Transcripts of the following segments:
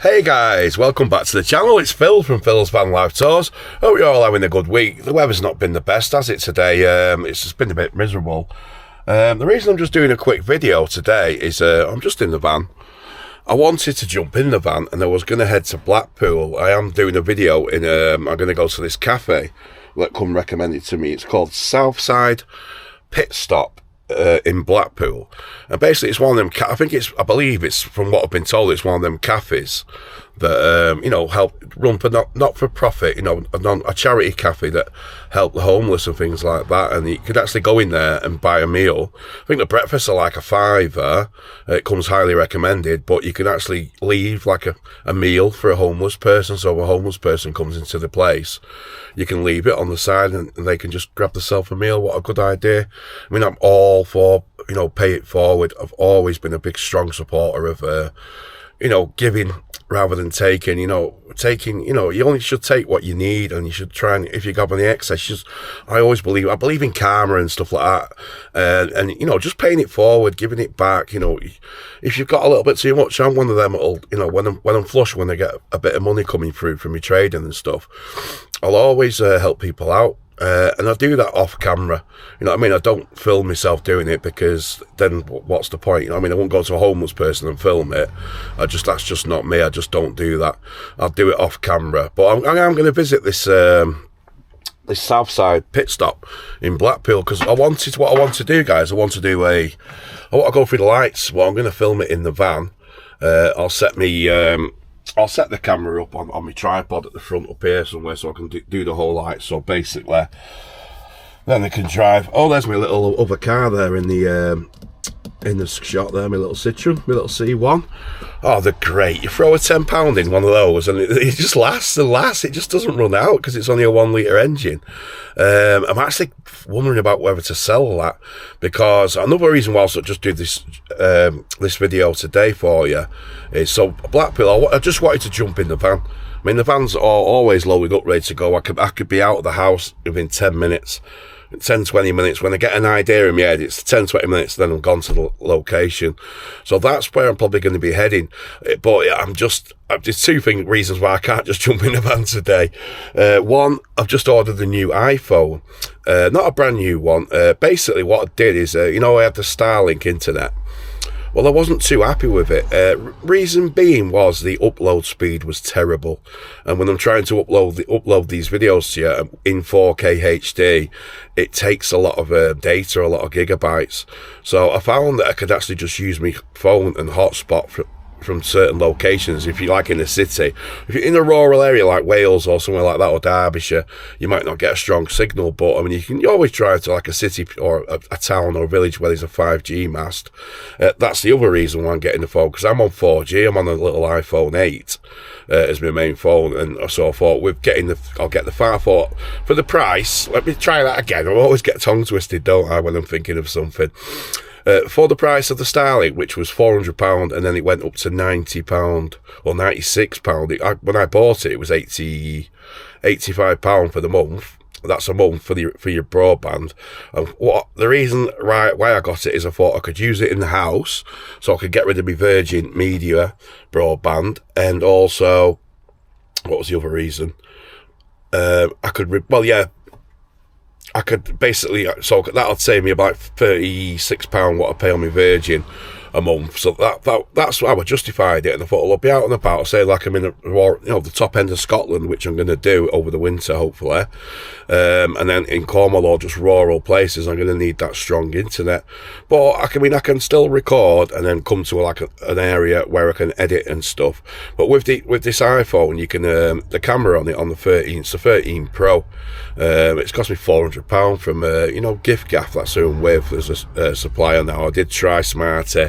Hey guys, welcome back to the channel. It's Phil from Phil's Van Life Tours. Hope you're all having a good week. The weather's not been the best, has it, today? It's just been a bit miserable. The reason I'm just doing a quick video today is I'm just in the van. I wanted to jump in the van and I was going to head to Blackpool. I am doing a video in, I'm going to go to this cafe that come recommended to me. It's called Southside Pit Stop. In Blackpool, and basically it's one of them. I believe it's, from what I've been told, it's one of them cafes that help run for not for profit. A charity cafe that help the homeless and things like that. And you could actually go in there and buy a meal. I think the breakfasts are like £5. It comes highly recommended, but you can actually leave like a meal for a homeless person. So if a homeless person comes into the place, you can leave it on the side and they can just grab themselves a meal. What a good idea. I mean, I'm all for, pay it forward. I've always been a big, strong supporter of, giving rather than taking. You only should take what you need, and you should try, and if you have any excess, I believe in karma and stuff like that. And just paying it forward, giving it back. If you've got a little bit too much, I'm one of them that'll, when I'm flush, when I get a bit of money coming through from my trading and stuff, I'll always help people out. And I do that off camera. I don't film myself doing it, because then what's the point? I won't go to a homeless person and film it. That's just not me. I just don't do that. I'll do it off camera. But I'm going to visit this this Southside Pit Stop in Blackpool, because what I want to do, guys. I want to go through the lights. Well, I'm going to film it in the van. I'll set the camera up on my tripod at the front up here somewhere, so I can do the whole light. So basically, then I can drive. Oh, there's my little other car there in the shot there, my little Citroen, my little C1. Oh, they're great. You throw a £10 in one of those and it just lasts and lasts. It just doesn't run out because it's only a 1 litre engine. I'm actually wondering about whether to sell that, because another reason why I just do this this video today for you is, so Blackpool, I just wanted to jump in the van. The vans are always loaded up, ready to go. I could be out of the house within 10 minutes. 10-20 minutes. When I get an idea in my head, it's 10-20 minutes, then I'm gone to the location. So that's where I'm probably going to be heading. But there's two reasons why I can't just jump in the van today. One, I've just ordered a new iPhone, not a brand new one. Basically what I did is, I had the Starlink internet. Well, I wasn't too happy with it. Reason being was the upload speed was terrible. And when I'm trying to upload these videos to you in 4K HD, it takes a lot of data, a lot of gigabytes. So I found that I could actually just use my phone and hotspot from certain locations. If you're like in a city, if you're in a rural area like Wales or somewhere like that, or Derbyshire, you might not get a strong signal. But you always drive to like a city or a town or a village where there's a 5G mast. That's the other reason why I'm getting the phone, because I'm on 4G. I'm on a little iPhone 8 as my main phone, and so I thought I'll get the 5. For the price, let me try that again. I always get tongue twisted, don't I, when I'm thinking of something. For the price of the Starlink, which was £400, and then it went up to £90 or £96. When I bought it, it was £85 for the month. That's a month for your broadband. And the reason why I got it is I thought I could use it in the house, so I could get rid of my Virgin Media broadband, and also, what was the other reason? I could basically, so that'll save me about £36 what I pay on my Virgin a month. So that's how I justified it. And I thought, well, I'll be out and about, say like I'm in the top end of Scotland, which I'm going to do over the winter, hopefully. And then in Cornwall or just rural places, I'm going to need that strong internet. But I can still record and then come to an area where I can edit and stuff. But with this iPhone, you can the camera on it, on the 13, it's the 13 Pro. It's cost me £400 from Gift Gaff. That's who I'm with as a supplier now. I did try Smarty,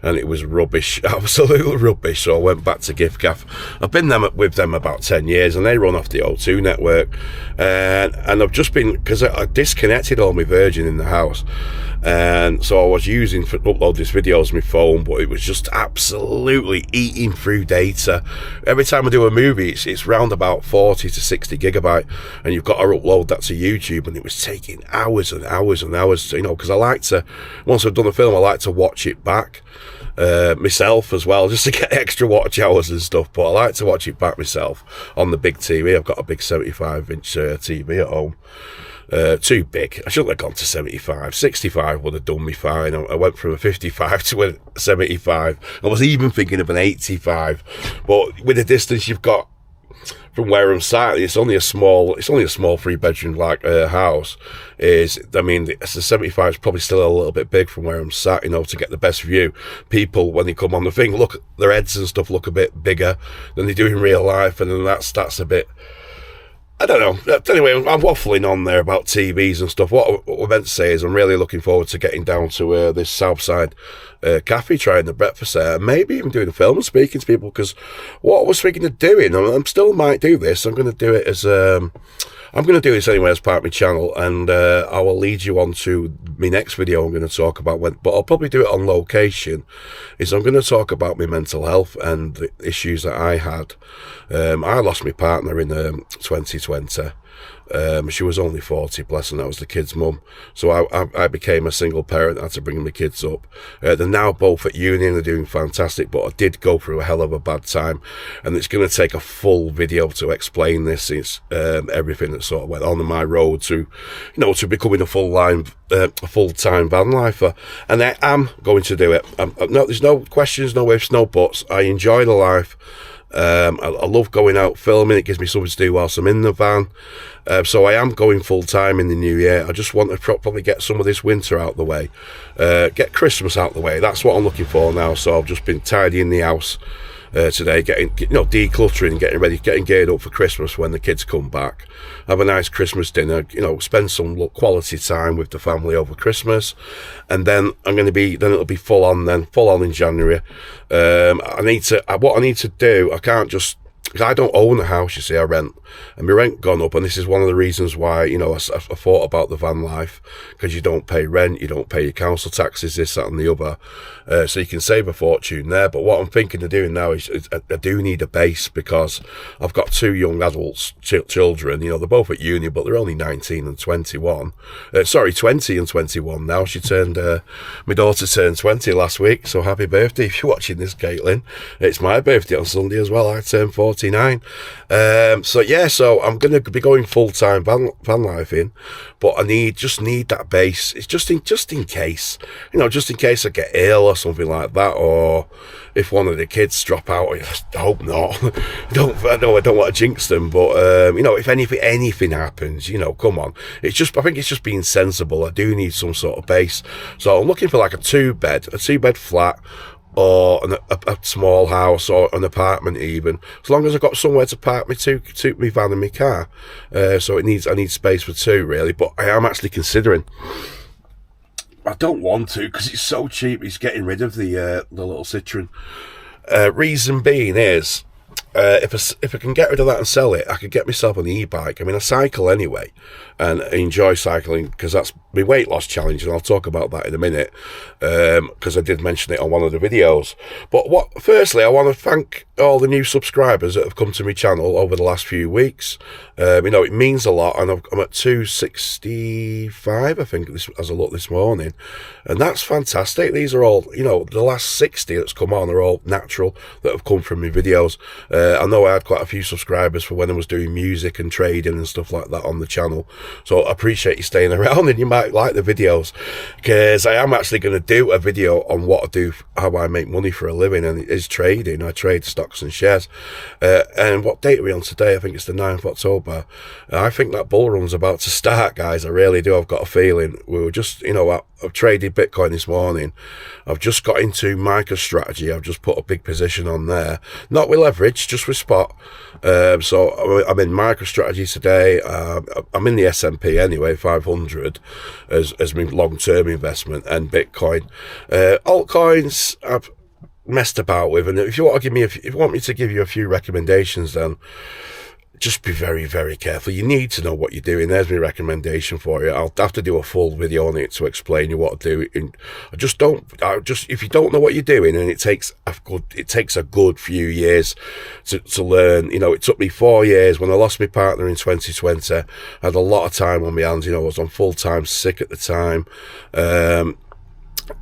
and it was rubbish, absolute rubbish. So I went back to Gift Gaff. I've been with them about 10 years, and they run off the O2 network. And I've just been, because I disconnected all my Virgin in the house, and so I was using for upload these videos on my phone, but it was just absolutely eating through data. Every time I do a movie, it's round about 40 to 60 gigabyte, and you've got to upload that to YouTube, and it was taking hours and hours and hours, because I like to, once I've done a film, I like to watch it back. myself as well, just to get extra watch hours and stuff. But I like to watch it back myself on the big TV. I've got a big 75-inch TV at home. Too big. I shouldn't have gone to 75. 65 would have done me fine. I went from a 55 to a 75. I was even thinking of an 85. But with the distance you've got from where I'm sat, it's only a small 3-bedroom house. The 75 is probably still a little bit big from where I'm sat, to get the best view. People, when they come on the thing, look, their heads and stuff look a bit bigger than they do in real life, and then that's a bit, I don't know. Anyway, I'm waffling on there about TVs and stuff. What I meant to say is I'm really looking forward to getting down to this Southside cafe, trying the breakfast there, and maybe even doing a film and speaking to people, because what I was thinking of doing, and I still might do this, I'm going to do it as... I'm going to do this anyway as part of my channel, and I will lead you on to my next video I'm going to talk about, but I'll probably do it on location, is I'm going to talk about my mental health and the issues that I had. I lost my partner in 2020. She was only 40, bless her, and that was the kid's mum. So I became a single parent, had to bring my kids up. They're now both at uni and they're doing fantastic, but I did go through a hell of a bad time, and it's going to take a full video to explain this. It's everything that sort of went on my road to, to becoming a full-time van lifer, and I am going to do it. No, there's no questions, no ifs, no buts. I enjoy the life. I love going out filming. It gives me something to do whilst I'm in the van. So I am going full-time in the new year. I just want to probably get some of this winter out the way, get Christmas out the way. That's what I'm looking for now. So I've just been tidying the house today, decluttering, getting ready, getting geared up for Christmas when the kids come back. Have a nice Christmas dinner, spend some quality time with the family over Christmas, and then it'll be full on in January. What I need to do, I can't just, because I don't own a house, you see, I rent, and my rent gone up, and this is one of the reasons why, I thought about the van life, because you don't pay rent, you don't pay your council taxes, this, that and the other, so you can save a fortune there. But what I'm thinking of doing now is I do need a base, because I've got 2 young adults, children, they're both at uni, but they're only 19 and 21, 20 and 21 now. My daughter turned 20 last week, so happy birthday if you're watching this, Caitlin. It's my birthday on Sunday as well. I turned 49. So I'm going to be going full-time van lifing, but I just need that base. It's just in case, just in case I get ill or something like that, or if one of the kids drop out. I hope not. I don't want to jinx them, but if anything happens, come on. I think it's just being sensible. I do need some sort of base, so I'm looking for like a two-bed flat, or a small house, or an apartment even, as long as I've got somewhere to park my van and my car. So I need space for 2 really, but I am actually considering. I don't want to, because it's so cheap. It's getting rid of the little Citroen. Reason being is, if I can get rid of that and sell it, I could get myself an e-bike. I mean, I cycle anyway, and I enjoy cycling because that's my weight loss challenge, and I'll talk about that in a minute, because I did mention it on one of the videos. But firstly, I want to thank all the new subscribers that have come to my channel over the last few weeks. It means a lot, and I'm at 265, I think, as I look this morning, and that's fantastic. These are all, the last 60 that's come on are all natural, that have come from my videos. I know I had quite a few subscribers for when I was doing music and trading and stuff like that on the channel, so I appreciate you staying around, and you might like the videos, because I am actually going to do a video on what I do, how I make money for a living, and it is trading. I trade stocks and shares, and what date are we on today? I think it's the 9th of October. I think that bull run's about to start, guys. I really do. I've got a feeling. We were just, I've traded Bitcoin this morning. I've just got into MicroStrategy. I've just put a big position on there, not with leverage, just with spot. So I'm in MicroStrategy today. I'm in the S&P anyway, 500 as my long-term investment, and Bitcoin. Altcoins I've messed about with, and if you want me to give you a few recommendations, then just be very, very careful. You need to know what you're doing. There's my recommendation for you. I'll have to do a full video on it to explain you what to do. If you don't know what you're doing, and it takes a good few years to learn. It took me 4 years. When I lost my partner in 2020, I had a lot of time on my hands. I was on full-time sick at the time.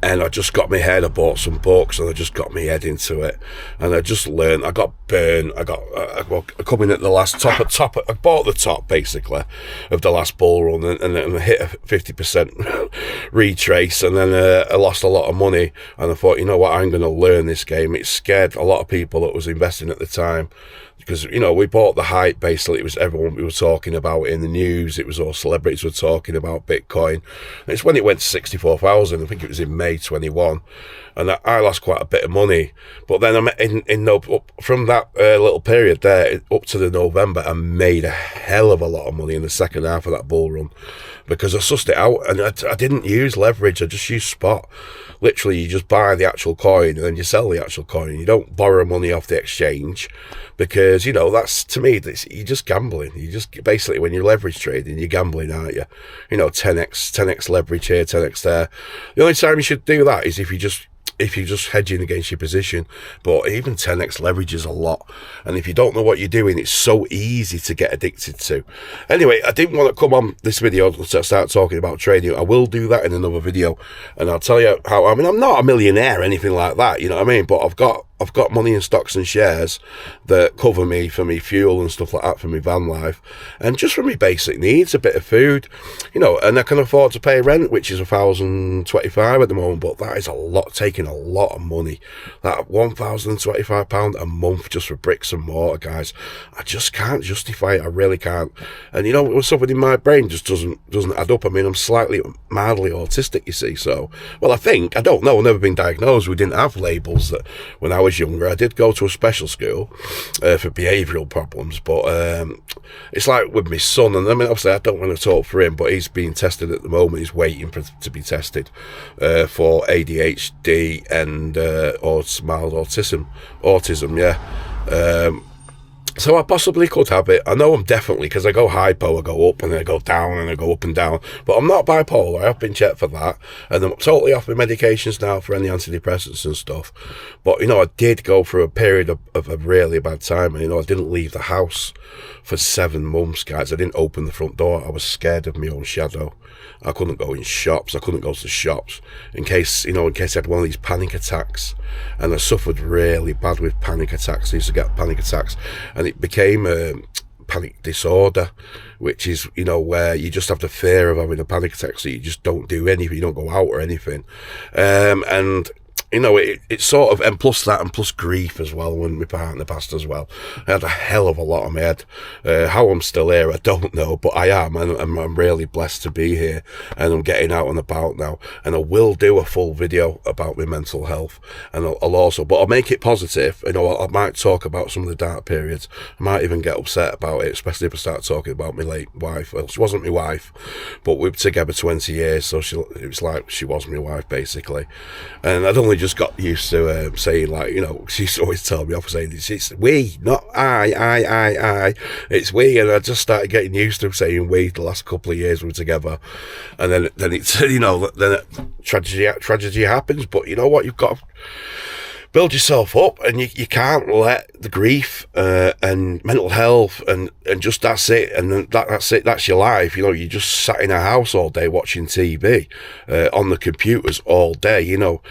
And I just got my head, I bought some books and I just got my head into it. And I just learned, I got burned, I come in at the last top, I bought the top basically of the last bull run and I hit a 50% retrace, and then I lost a lot of money. And I thought, you know what, I'm going to learn this game. It scared a lot of people that was investing at the time, because, you know, we bought the hype basically. It was everyone we were talking about in the news. It was all celebrities were talking about Bitcoin. And it's when it went to 64,000, I think it was in May 21, and I lost quite a bit of money. But then from that little period there up to the November, I made a hell of a lot of money in the second half of that bull run, because I sussed it out, and I didn't use leverage. I just used spot. Literally, you just buy the actual coin and then you sell the actual coin. You don't borrow money off the exchange, because, you know, that's, to me, you're just gambling. You just basically, when you're leverage trading, you're gambling, aren't you? You know, 10x leverage here, 10x there. The only time you should do that is if you're just hedging against your position. But even 10x leverage is a lot, and if you don't know what you're doing, it's so easy to get addicted to. Anyway, I didn't want to come on this video to start talking about trading. I will do that in another video, and I'll tell you how. I mean, I'm not a millionaire or anything like that, you know what I mean, but I've got money in stocks and shares that cover me for me fuel and stuff like that, for me van life, and just for me basic needs, a bit of food, you know, and I can afford to pay rent, which is £1,025 at the moment, but that is taking a lot of money. That £1,025 a month just for bricks and mortar, guys. I just can't justify it. I really can't. And, you know, something in my brain just doesn't add up. I mean, I'm mildly autistic, you see, so, well, I don't know, I've never been diagnosed. We didn't have labels that when I was younger. I did go to a special school for behavioural problems, but it's like with my son, and I mean, obviously I don't want to talk for him, but he's being tested at the moment. He's waiting to be tested for ADHD and mild autism, yeah. So I possibly could have it. I know I'm definitely, because I go hypo, I go up and then I go down and I go up and down. But I'm not bipolar. I have been checked for that. And I'm totally off my medications now for any antidepressants and stuff. But, you know, I did go through a period of a really bad time. And, you know, I didn't leave the house for 7 months, guys. I didn't open the front door. I was scared of my own shadow. I couldn't go in shops. I couldn't go to shops in case I had one of these panic attacks. And I suffered really bad with panic attacks. I used to get panic attacks, and it became a panic disorder, which is, you know, where you just have the fear of having a panic attack, so you just don't do anything. You don't go out or anything. And you know, it's sort of, and plus that, and plus grief as well, when my partner passed as well. I had a hell of a lot on my head. How I'm still here, I don't know, but I am, and I'm really blessed to be here, and I'm getting out and about now, and I will do a full video about my mental health, and I'll make it positive. You know, I might talk about some of the dark periods. I might even get upset about it, especially if I start talking about my late wife. Well, she wasn't my wife, but we were together 20 years, so it was like she was my wife, basically. And I'd only just got used to saying, like, you know, she's always telling me off, saying it's we, not I, it's we, and I just started getting used to saying we the last couple of years we were together, and then it's, you know, tragedy happens. But you know what, you've got to build yourself up, and you can't let the grief and mental health and just that's it, and then that's it, that's your life. You know, you just sat in a house all day watching TV, on the computers all day, you know.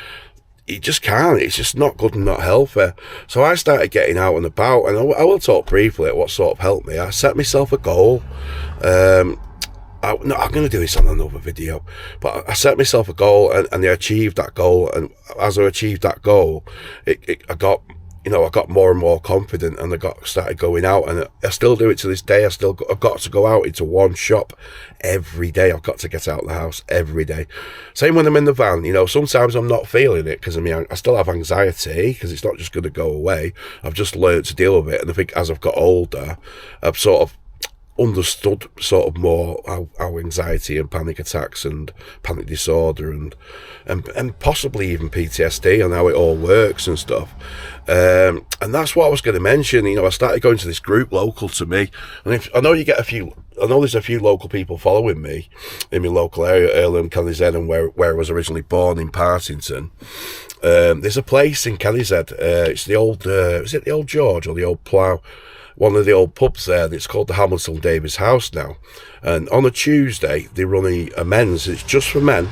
You just can't. It's just not good and not healthy. So I started getting out and about, and I will talk briefly at what sort of helped me. I set myself a goal. I'm going to do this on another video, but I set myself a goal, and I achieved that goal. And as I achieved that goal, I got more and more confident, and started going out, and I still do it to this day. I've got to go out into one shop every day. I've got to get out of the house every day. Same when I'm in the van. You know, sometimes I'm not feeling it, because I still have anxiety, because it's not just going to go away. I've just learned to deal with it, and I think as I've got older, I've sort of understood sort of more how anxiety and panic attacks and panic disorder and possibly even PTSD, and how it all works and stuff. And that's what I was going to mention. You know, I started going to this group local to me, and I know there's a few local people following me in my local area, Earlham, Canized, and where I was originally born in Partington. There's a place in Canized, it's the old, is it the Old George or the Old Plough? One of the old pubs there, and it's called the Hamilton Davis House now. And on a Tuesday, they run a men's, it's just for men,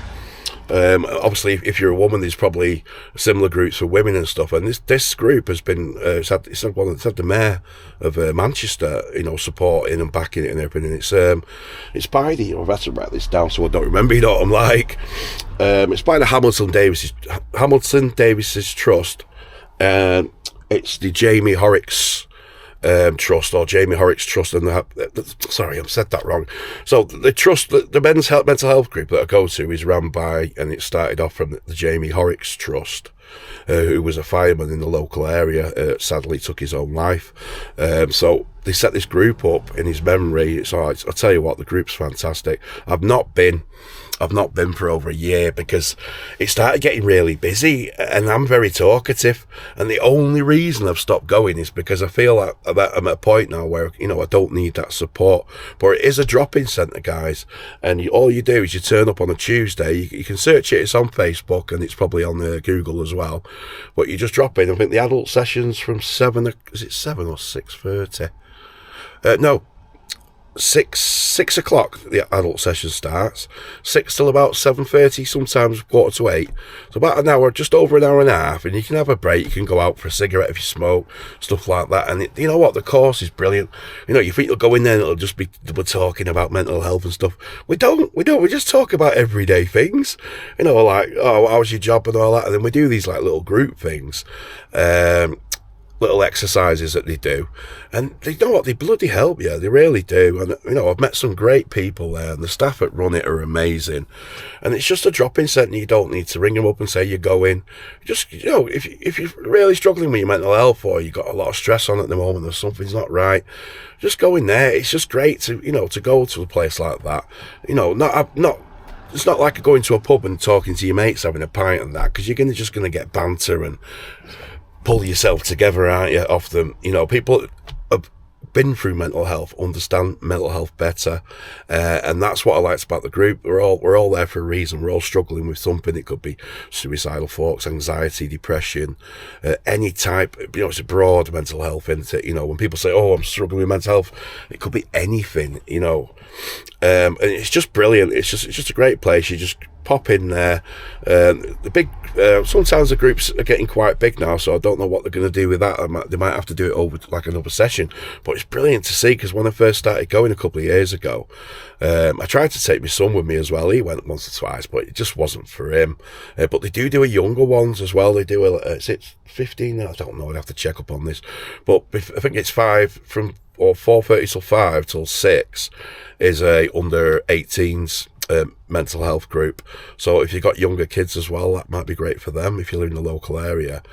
Obviously, if you're a woman, there's probably similar groups for women and stuff. And this group has been it's had the mayor of Manchester, supporting and backing it and everything. And it's by the I've had to write this down so I don't remember. You know what I'm like. It's by the Hamilton Davies Trust, and it's the Jamie Horrocks Trust, or Jamie Horrocks Trust, and sorry, I've said that wrong. So the trust, the mental health group that I go to is run by, and it started off from the Jamie Horrocks Trust, who was a fireman in the local area. Sadly took his own life. So they set this group up in his memory. So I'll tell you what, the group's fantastic. I've not been for over a year because it started getting really busy, and I'm very talkative, and the only reason I've stopped going is because I feel like I'm at a point now where I don't need that support. But it is a drop-in centre, guys, and all you do is you turn up on a Tuesday. You can search it. It's on Facebook, and it's probably on Google as well, but you just drop in. I think the adult sessions from 7 or 6:30? No, 6 o'clock the adult session starts, 6 till about 7:30, sometimes 7:45. So about an hour, just over an hour and a half, and you can have a break. You can go out for a cigarette if you smoke, stuff like that. And you know what, the course is brilliant. You think you'll go in there and it'll just be we're talking about mental health and stuff. We don't. We just talk about everyday things. Like, oh, how's your job and all that. And then we do these like little group things. Little exercises that they do, and they know what, they bloody help you, they really do. And I've met some great people there, and the staff that run it are amazing, and it's just a drop-in centre. You don't need to ring them up and say you're going. Just if you're really struggling with your mental health, or you've got a lot of stress on at the moment, or something's not right, just go in there. It's just great to to go to a place like that. It's not like going to a pub and talking to your mates having a pint and that, because you're just gonna get banter and pull yourself together, aren't you? Off them, people have been through mental health, understand mental health better, and that's what I liked about the group. We're all there for a reason. We're all struggling with something. It could be suicidal thoughts, anxiety, depression, any type. It's a broad mental health, isn't it? When people say, "Oh, I'm struggling with mental health," it could be anything. And it's just brilliant. It's just a great place. You just pop in there. Sometimes the groups are getting quite big now, so I don't know what they're going to do with that. They might have to do it over like another session, but it's brilliant to see, because when I first started going a couple of years ago, I tried to take my son with me as well. He went once or twice, but it just wasn't for him. But they do a younger ones as well. They do is it 15? I don't know, I'd have to check up on this, but I think it's 4:30 till 5 till 6 is a under 18s mental health group. So if you've got younger kids as well, that might be great for them if you live in the local area.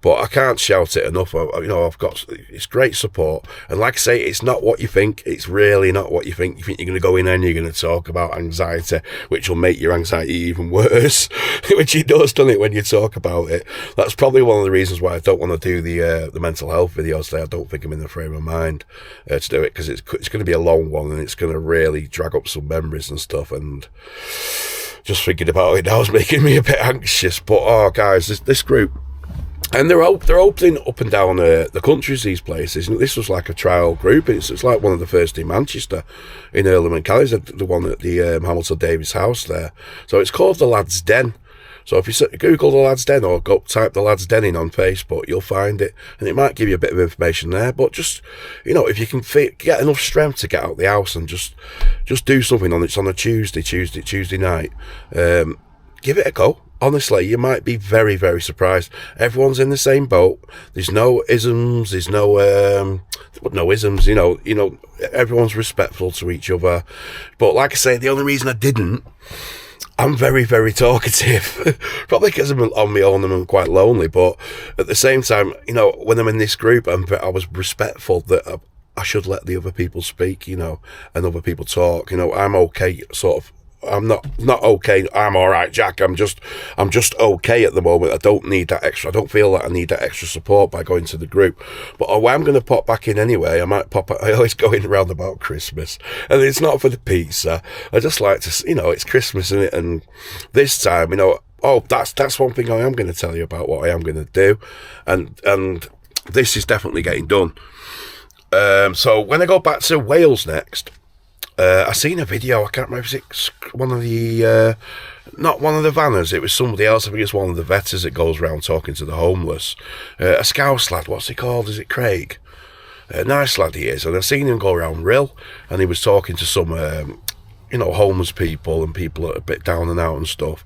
But I can't shout it enough. It's great support, and like I say, it's not what you think. It's really not what you think. You think you're going to go in there and you're going to talk about anxiety, which will make your anxiety even worse, which it does, doesn't it, when you talk about it? That's probably one of the reasons why I don't want to do the mental health videos today. I don't think I'm in the frame of mind to do it, because it's going to be a long one, and it's going to really drag up some memories and stuff, and just thinking about it now is making me a bit anxious. But guys, this group, and they're opening up and down the countries, these places. And this was like a trial group. It's like one of the first in Manchester, in Earlham and Callys, the one at the Hamilton Davies house there. So it's called the Lads Den. So if you Google the Lads Den, or type the Lads Den in on Facebook, you'll find it, and it might give you a bit of information there. But just, if you can get enough strength to get out the house and just do something it's on a Tuesday night, give it a go. Honestly, you might be very, very surprised. Everyone's in the same boat. There's no isms. There's no isms. Everyone's respectful to each other. But like I say, the only reason I didn't, I'm very, very talkative. Probably because I'm on my own and I'm quite lonely. But at the same time, when I'm in this group, I was respectful that I should let the other people speak, and other people talk. I'm okay, sort of. I'm not okay. I'm all right, Jack. I'm just okay at the moment. I don't need that extra. I don't feel that I need that extra support by going to the group. But I'm going to pop back in anyway. I always go in around about Christmas, and it's not for the pizza. I just like to, it's Christmas, isn't it? And this time, that's one thing I am going to tell you about what I am going to do, and this is definitely getting done. So when I go back to Wales next, I seen a video, I can't remember if it's one of the, not one of the vanners, it was somebody else, I think it's one of the vetters that goes around talking to the homeless. A Scouse lad, what's he called, is it Craig? A nice lad he is, and I seen him go around Rill, and he was talking to some, homeless people and people that are a bit down and out and stuff.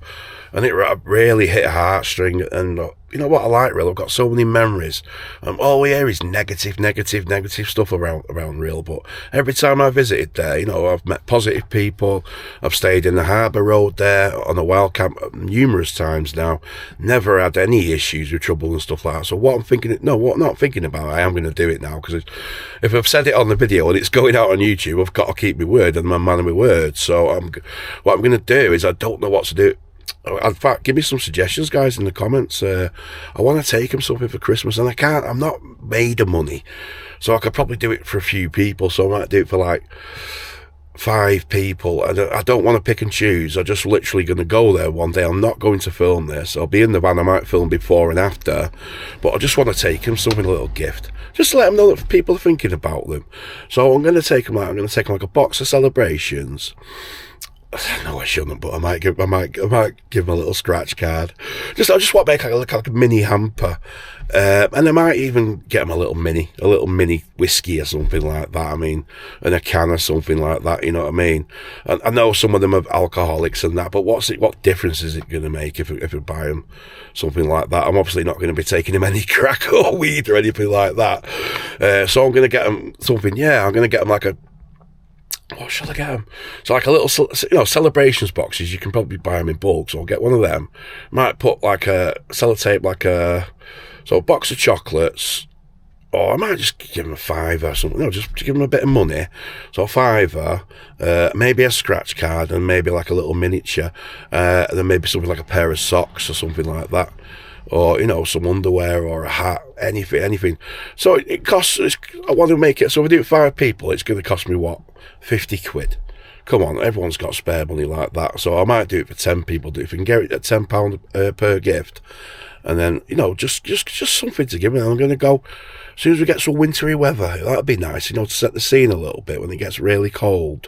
And it really hit a heartstring, and you know what I like, Real? I've got so many memories. All we hear is negative stuff around Real, but every time I visited there, I've met positive people. I've stayed in the Harbour Road there on a wild camp numerous times now. Never had any issues with trouble and stuff like that. So what I'm thinking, not thinking about, I am going to do it now, because if I've said it on the video and it's going out on YouTube, I've got to keep my word and my man of my word. So what I'm going to do is, I don't know what to do. In fact, give me some suggestions, guys, in the comments. I want to take them something for Christmas, and I can't. I'm not made of money, so I could probably do it for a few people. So I might do it for like 5 people. I don't want to pick and choose. I'm just literally going to go there one day. I'm not going to film this. I'll be in the van. I might film before and after, but I just want to take them something, a little gift, just to let them know that people are thinking about them. So I'm going to take them out. I'm going to take them like a box of celebrations. No, I shouldn't, but I might give him a little scratch card. I just want to make like a mini hamper, and I might even get him a little mini whiskey or something like that. I mean, and a can or something like that. You know what I mean? And I know some of them are alcoholics and that, but what difference is it going to make if I buy him something like that? I'm obviously not going to be taking him any crack or weed or anything like that. So I'm going to get him something. Yeah, I'm going to get him like a. What shall I get them? So like a little, celebrations boxes. You can probably buy them in bulk, so I'll get one of them. Might put like a sellotape, so a box of chocolates, or I might just give them a £5 or something. Just give them a bit of money. So a £5, maybe a scratch card, and maybe like a little miniature, and then maybe something like a pair of socks or something like that. Or, some underwear or a hat, anything. So it costs, I want to make it, so if I do it 5 people, it's going to cost me, what, 50 quid? Come on, everyone's got spare money like that. So I might do it for 10 people. If we can get it at £10 per gift, and then, just something to give me. I'm going to go, as soon as we get some wintry weather, that'd be nice, to set the scene a little bit when it gets really cold.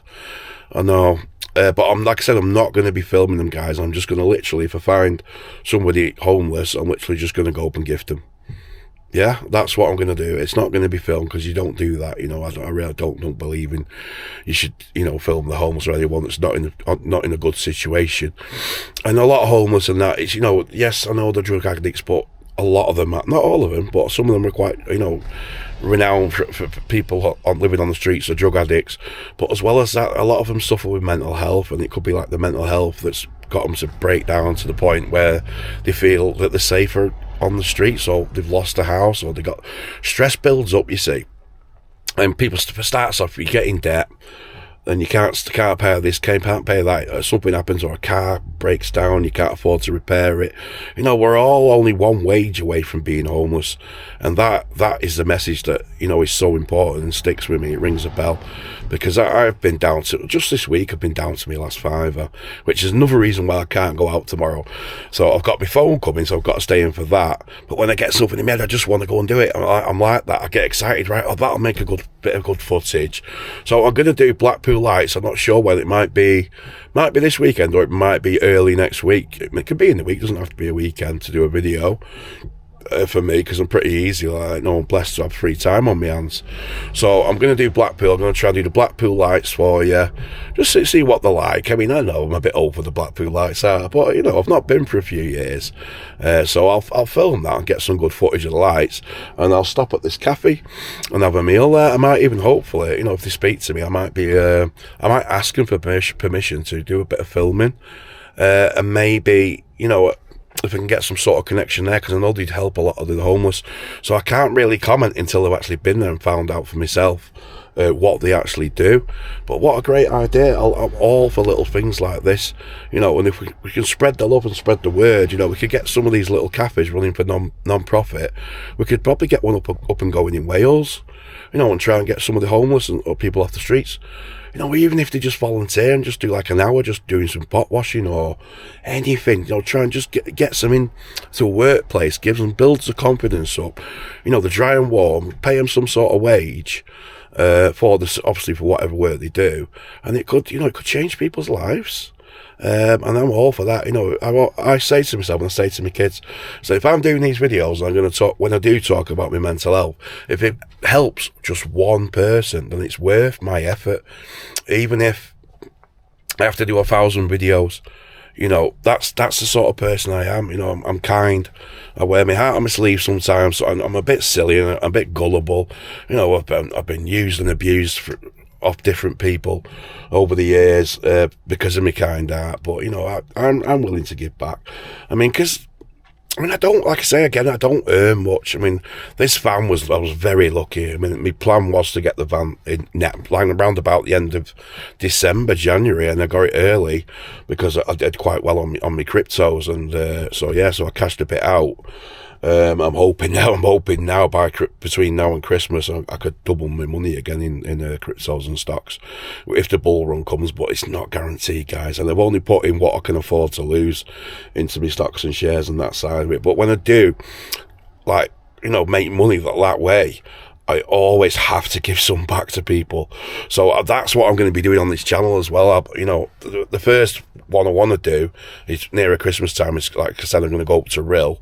I know. But like I said, I'm not going to be filming them, guys. I'm just going to literally, if I find somebody homeless, I'm literally just going to go up and gift them. Yeah, that's what I'm going to do. It's not going to be filmed, because you don't do that. I really don't believe in. You should, film the homeless or anyone that's not in a good situation. And a lot of homeless and that, it's, yes, I know they're drug addicts, but a lot of them, not all of them, but some of them are quite, renowned for people living on the streets are drug addicts. But as well as that, a lot of them suffer with mental health, and it could be like the mental health that's got them to break down to the point where they feel that they're safer on the streets, or they've lost a house, or they got stress builds up, you see. And people, for starts off, you get in debt, and you can't pay this, can't pay that, something happens, or a car breaks down, you can't afford to repair it. We're all only one wage away from being homeless, and that is the message that, is so important and sticks with me. It rings a bell, because I've been down to, just this week, I've been down to my last £5, which is another reason why I can't go out tomorrow. So I've got my phone coming, so I've got to stay in for that. But when I get something in my head, I just want to go and do it. I'm like that. I get excited, right? Oh, that'll make a good bit of good footage. So I'm going to do Blackpool lights. I'm not sure when. It might be this weekend, or it might be early next week. It could be in the week. It doesn't have to be a weekend to do a video. For me, because I'm pretty easy, I'm blessed to have free time on my hands. So I'm going to do Blackpool. I'm going to try and do the Blackpool lights for you, just to see what they're like. I mean, I know I'm a bit over the Blackpool lights are, but I've not been for a few years, so I'll film that and get some good footage of the lights, and I'll stop at this cafe and have a meal there. I might even, hopefully, if they speak to me, I might ask them for permission to do a bit of filming, and maybe if I can get some sort of connection there, because I know they'd help a lot of the homeless. So I can't really comment until I've actually been there and found out for myself what they actually do. But what a great idea. I'm all for little things like this, and if we can spread the love and spread the word, we could get some of these little cafes running for non-profit. We could probably get one up and going in Wales, and try and get some of the homeless or people off the streets. Even if they just volunteer and just do like an hour just doing some pot washing or anything, try and just get them in to a workplace, builds the confidence up, the dry and warm, pay them some sort of wage, for this, obviously for whatever work they do, and it could, it could change people's lives. And I'm all for that. I say to myself, and I say to my kids, so if I'm doing these videos, I'm going to talk, when I do talk about my mental health, if it helps just one person, then it's worth my effort. Even if I have to do 1,000 videos, that's the sort of person I am. I'm kind. I wear my heart on my sleeve sometimes. So I'm a bit silly and I'm a bit gullible. I've been used and abused of different people over the years because of my kind heart. But I'm willing to give back. I don't, like I say again, I don't earn much. This van I was very lucky. My plan was to get the van in around about the end of December, January, and I got it early because I did quite well on my cryptos, and so I cashed a bit out. I'm hoping now between now and Christmas I could double my money again in cryptos and stocks if the bull run comes, but it's not guaranteed, guys, and I've only put in what I can afford to lose into my stocks and shares and that side of it. But when I do, make money that way, I always have to give some back to people. So that's what I'm going to be doing on this channel as well. The first one I want to do is nearer Christmas time. It's like I said, I'm going to go up to Rill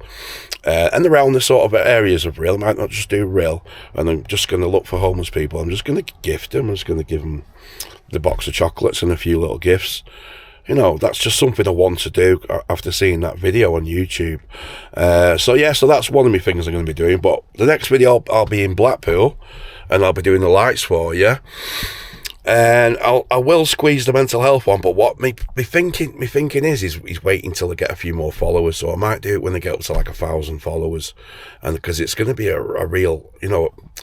and around the sort of areas of Rill. I might not just do Rill, and I'm just going to look for homeless people. I'm just going to gift them. I'm just going to give them the box of chocolates and a few little gifts. That's just something I want to do after seeing that video on YouTube. So that's one of my things I'm going to be doing. But the next video, I'll be in Blackpool, and I'll be doing the lights for you. And I will squeeze the mental health one, but what me thinking is waiting till I get a few more followers. So I might do it when I get up to 1,000 followers, and because it's going to be a real,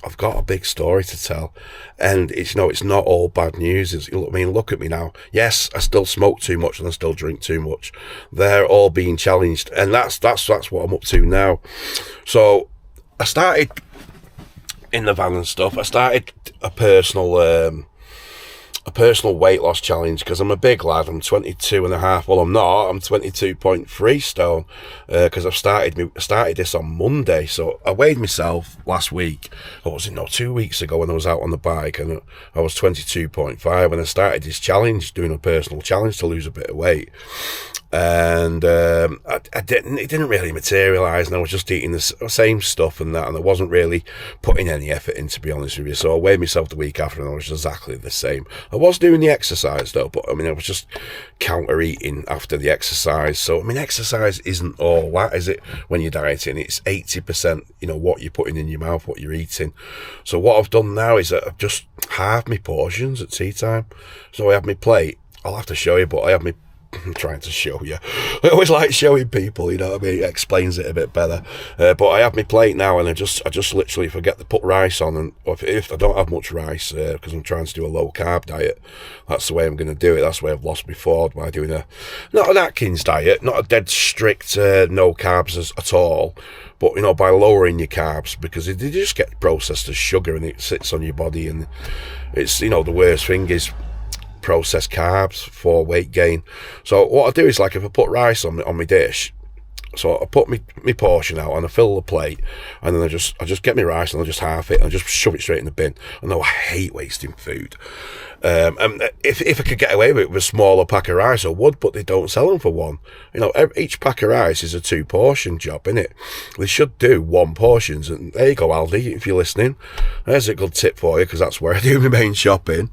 I've got a big story to tell, and it's not all bad news. Look at me now. Yes, I still smoke too much and I still drink too much. They're all being challenged, and that's what I'm up to now. So I started in the van and stuff. I started a personal weight loss challenge because I'm a big lad. I'm 22 and a half. Well, I'm not. I'm 22.3 stone because I've started this on Monday. So I weighed myself last week. Or was it 2 weeks ago when I was out on the bike, and I was 22.5, and I started this challenge, doing a personal challenge to lose a bit of weight. And it didn't really materialise, and I was just eating the same stuff and that, and I wasn't really putting any effort in, to be honest with you. So I weighed myself the week after, and I was exactly the same. I was doing the exercise though, but I was just counter eating after the exercise. So exercise isn't all that, is it? When you're dieting, it's 80% what you're putting in your mouth, what you're eating. So what I've done now is that I've just halved my portions at tea time. So I have my plate. I'll have to show you, but I have my I'm trying to show you. I always like showing people, it explains it a bit better. But I have my plate now, and I just literally forget to put rice on, and if I don't have much rice, because I'm trying to do a low carb diet, that's the way I'm going to do it. That's the way I've lost before, by doing not an Atkins diet, not a dead strict no carbs at all, but by lowering your carbs, because they just get processed as sugar and it sits on your body, and it's the worst thing is processed carbs for weight gain. So what I do is, if I put rice on my dish, so I put my portion out and I fill the plate, and then I just get my rice and I just half it and I just shove it straight in the bin. I know I hate wasting food. And if I could get away with a smaller pack of rice, I would, but they don't sell them for one. Each pack of rice is a 2-portion job, innit? They should do 1 portions, and there you go, Aldi, if you're listening. There's a good tip for you, because that's where I do my main shopping.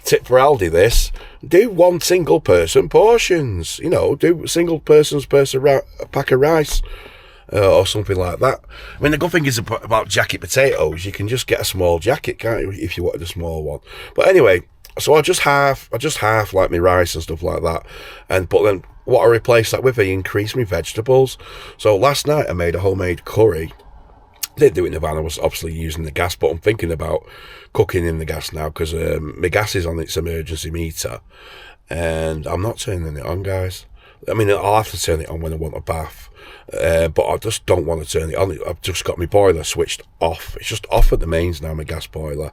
Tip for Aldi, this: do 1 single person portions. Do single person's pack of rice. Or something like that. The good thing is about jacket potatoes, you can just get a small jacket, can't you, if you wanted a small one. But anyway, so I just half like my rice and stuff like that, but then what I replace that with, I increase my vegetables. So last night I made a homemade curry. I didn't do it in the van, I was obviously using the gas, but I'm thinking about cooking in the gas now, because my gas is on its emergency meter, and I'm not turning it on, guys. I mean, I'll have to turn it on when I want a bath. But I just don't want to turn it on. I've just got my boiler switched off. It's just off at the mains now, my gas boiler.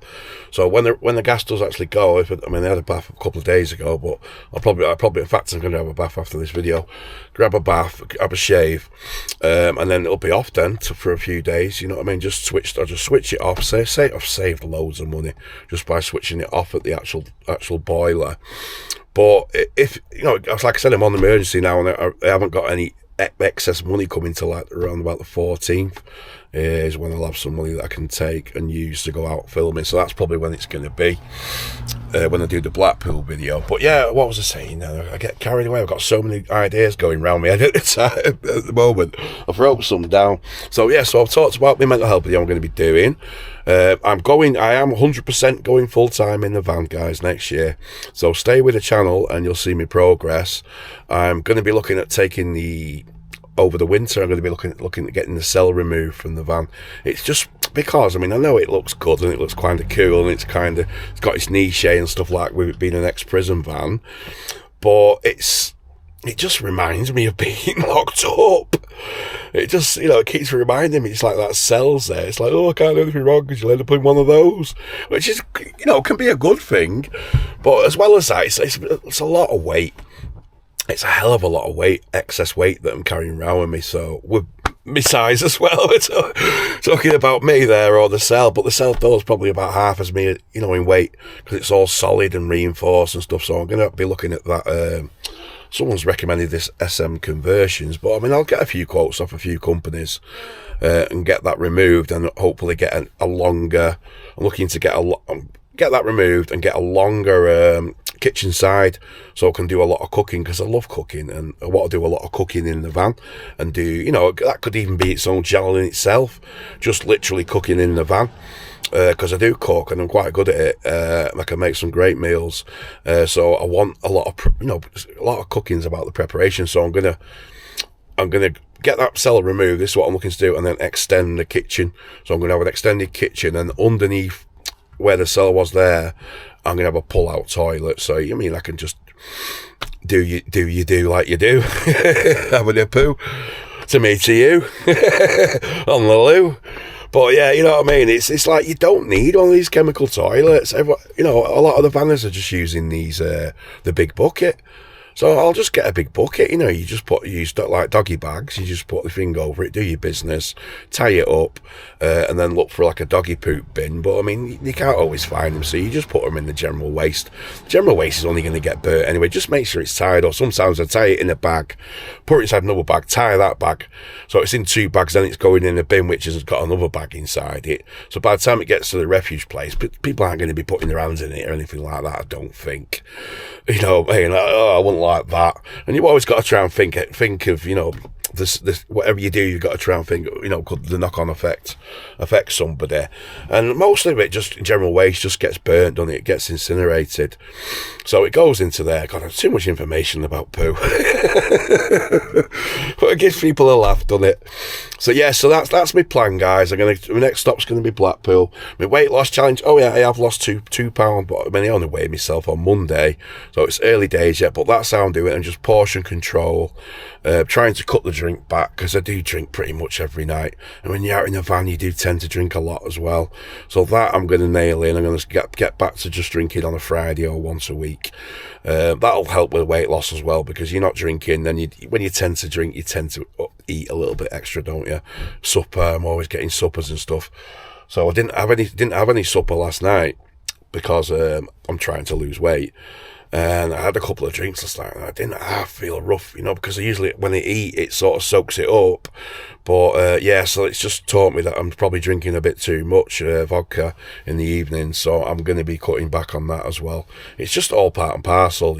So when the gas does actually go, I had a bath a couple of days ago, but I'll probably, in fact, I'm going to have a bath after this video. Grab a bath, have a shave, and then it'll be off then for a few days. You know what I mean? I'll just switch it off. Say I've saved loads of money just by switching it off at the actual boiler. But if it's like I said, I'm on emergency now, and I haven't got any excess money coming to like around about the 14th is when I'll have some money that I can take and use to go out filming. So that's probably when it's going to be, when I do the Blackpool video. But yeah, what was I saying? I get carried away. I've got so many ideas going around my head at the moment. I've wrote some down. So yeah, so I've talked about my mental health video I'm going to be doing. I am 100% going full time in the van, guys, next year. So stay with the channel and you'll see me progress. I'm going to be looking at over the winter, I'm going to be looking at getting the cell removed from the van. It's just because, I know it looks good and it looks kind of cool and it's got its niche and stuff like with it being an ex-prison van, but it just reminds me of being locked up. It just, it keeps reminding me, it's like that cell's there. It's like, oh, I can't do anything wrong because you'll end up in one of those, which is, can be a good thing. But as well as that, it's a lot of weight. It's a hell of a lot of weight, excess weight that I'm carrying around with me. So with my size as well. We're talking about me there, or the cell, but the cell does probably about half as me, in weight, because it's all solid and reinforced and stuff. So I'm going to be looking at that. Someone's recommended this SM conversions, but I'll get a few quotes off a few companies and get that removed, and hopefully get a longer. I'm looking to get that removed and get a longer kitchen side, so I can do a lot of cooking, because I love cooking and I want to do a lot of cooking in the van, and do, that could even be its own channel in itself, just literally cooking in the van, because I do cook and I'm quite good at it. I can make some great meals, so I want a lot of cooking's about the preparation. So I'm gonna get that cell removed. This is what I'm looking to do, and then extend the kitchen. So I'm gonna have an extended kitchen, and underneath where the cell was there, I'm gonna have a pull-out toilet. So I can just do like you do, having a poo to me to you on the loo. But yeah, you know what I mean? It's like you don't need one of these chemical toilets. A lot of the vanners are just using these the big bucket. So I'll just get a big bucket, you just use like doggy bags, you just put the thing over it, do your business, tie it up, and then look for like a doggy poop bin. But you can't always find them, so you just put them in the general waste. General waste is only going to get burnt anyway. Just make sure it's tied, or sometimes I tie it in a bag, put it inside another bag, tie that bag, so it's in two bags, then it's going in a bin which has got another bag inside it. So by the time it gets to the refuge place, people aren't going to be putting their hands in it or anything like that, I don't think. I wouldn't like that. And you've always got to try and think of, this whatever you do, you've got to try and think, could the knock-on effect affect somebody? And most of it, just general waste, just gets burnt, doesn't it? It gets incinerated. So it goes into there. God, there's too much information about poo. But it gives people a laugh, doesn't it? So yeah, so that's my plan, guys. My next stop's going to be Blackpool. My weight loss challenge. Oh yeah, I have lost two pounds, but I only weighed myself on Monday, so it's early days yet. But that's how I'm doing it, and just portion control, trying to cut the drink back, because I do drink pretty much every night, and when you're out in the van, you do tend to drink a lot as well. So that I'm going to nail in. I'm going to get back to just drinking on a Friday or once a week. That'll help with weight loss as well, because you're not drinking. Then when you tend to drink, you tend to eat a little bit extra, don't you? Supper, I'm always getting suppers and stuff. So I didn't have any supper last night because I'm trying to lose weight. And I had a couple of drinks last night, and I didn't feel rough, because I usually, when I eat, it sort of soaks it up. But yeah, so it's just taught me that I'm probably drinking a bit too much vodka in the evening, so I'm going to be cutting back on that as well. It's just all part and parcel,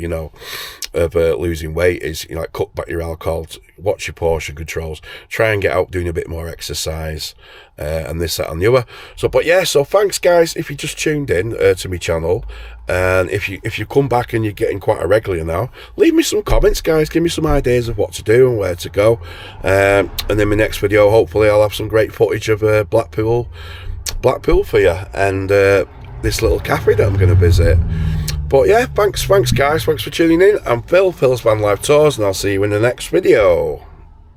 of losing weight, is, cut back your alcohol, watch your portion controls, try and get out doing a bit more exercise, and this, that, and the other. So, but yeah, so thanks, guys, if you just tuned in to my channel. And if you come back and you're getting quite a regular now, leave me some comments, guys. Give me some ideas of what to do and where to go. And then my next video, hopefully I'll have some great footage of Blackpool for you, and this little cafe that I'm going to visit. But yeah, thanks guys, thanks for tuning in. I'm Phil, Phil's Band Live Tours, and I'll see you in the next video.